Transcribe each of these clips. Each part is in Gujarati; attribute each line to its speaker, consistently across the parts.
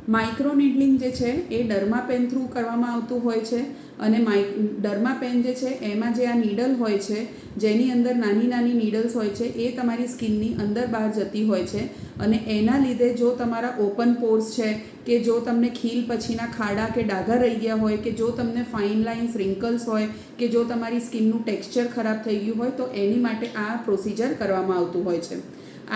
Speaker 1: માઇક્રો નીડલિંગ જે છે એ ડર્માપેન થ્રુ કરવામાં આવતું હોય છે અને ડર્માપેન જે છે એમાં જે આ નીડલ હોય છે, જેની અંદર નાની નાની નીડલ્સ હોય છે, એ તમારી સ્કિનની અંદર બહાર જતી હોય છે અને એના લીધે જો તમારા ઓપન પોર્સ છે કે જો તમને ખીલ પછીના ખાડા કે ડાઘા રહી ગયા હોય કે જો તમને ફાઇન લાઇન્સ રિંકલ્સ હોય કે જો તમારી સ્કિનનું ટેક્સચર ખરાબ થઈ ગયું હોય તો એની માટે આ પ્રોસિજર કરવામાં આવતું હોય છે.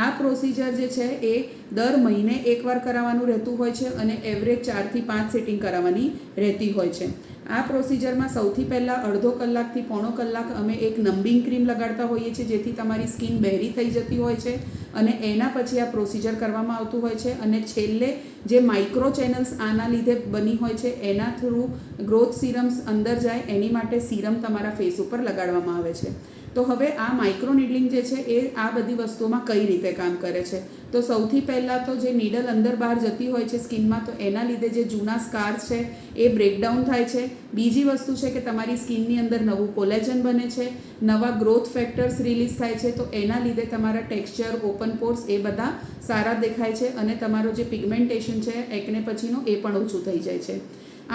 Speaker 1: આ પ્રોસિજર જે છે એ દર મહિને એકવાર કરાવવાનું રહેતું હોય છે અને એવરેજ 4 થી 5 સિટિંગ કરાવવાની રહેતી હોય છે. આ પ્રોસિજરમાં સૌથી પહેલાં અડધો કલાકથી પોણો કલાક અમે એક નમ્બિંગ ક્રીમ લગાડતા હોઈએ છીએ, જેથી તમારી સ્કિન બહેરી થઈ જતી હોય છે અને એના પછી આ પ્રોસિજર કરવામાં આવતું હોય છે અને છેલ્લે જે માઇક્રો ચેનલ્સ આના લીધે બની હોય છે એના થ્રુ ગ્રોથ સિરમ્સ અંદર જાય એની માટે સિરમ તમારા ફેસ ઉપર લગાડવામાં આવે છે. તો હવે આ માઇક્રો નીડલિંગ જે છે એ આ બધી વસ્તુઓમાં કઈ રીતે કામ કરે છે? તો સૌથી પહેલાં તો જે નીડલ અંદર બહાર જતી હોય છે સ્કિનમાં, તો એના લીધે જે જૂના સ્કાર્સ છે એ બ્રેકડાઉન થાય છે. બીજી વસ્તુ છે કે તમારી સ્કિનની અંદર નવું કોલેજન બને છે, નવા ગ્રોથ ફેક્ટર્સ રિલીઝ થાય છે, તો એના લીધે તમારા ટેક્સચર, ઓપન પોર્સ એ બધા સારા દેખાય છે અને તમારો જે પિગમેન્ટેશન છે એકને પછીનું એ પણ ઓછું થઈ જાય છે.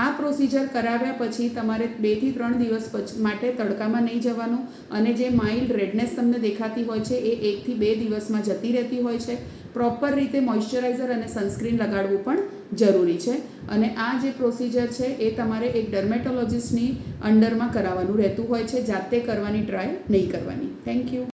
Speaker 1: આ પ્રોસિજર કરાવ્યા પછી તમારે 2 થી 3 દિવસ માટે તડકામાં નહીં જવાનું અને જે માઇલ્ડ રેડનેસ તમને દેખાતી હોય છે એ 1 થી 2 દિવસમાં જતી રહેતી હોય છે. પ્રોપર રીતે મોઇશ્ચરાઇઝર અને સનસ્ક્રીન લગાડવું પણ જરૂરી છે અને આ જે પ્રોસિજર છે એ તમારે એક ડર્મેટોલોજિસ્ટની અંડરમાં કરાવવાનું રહેતું હોય છે, જાતે કરવાની ટ્રાય નહીં કરવાની. Thank you.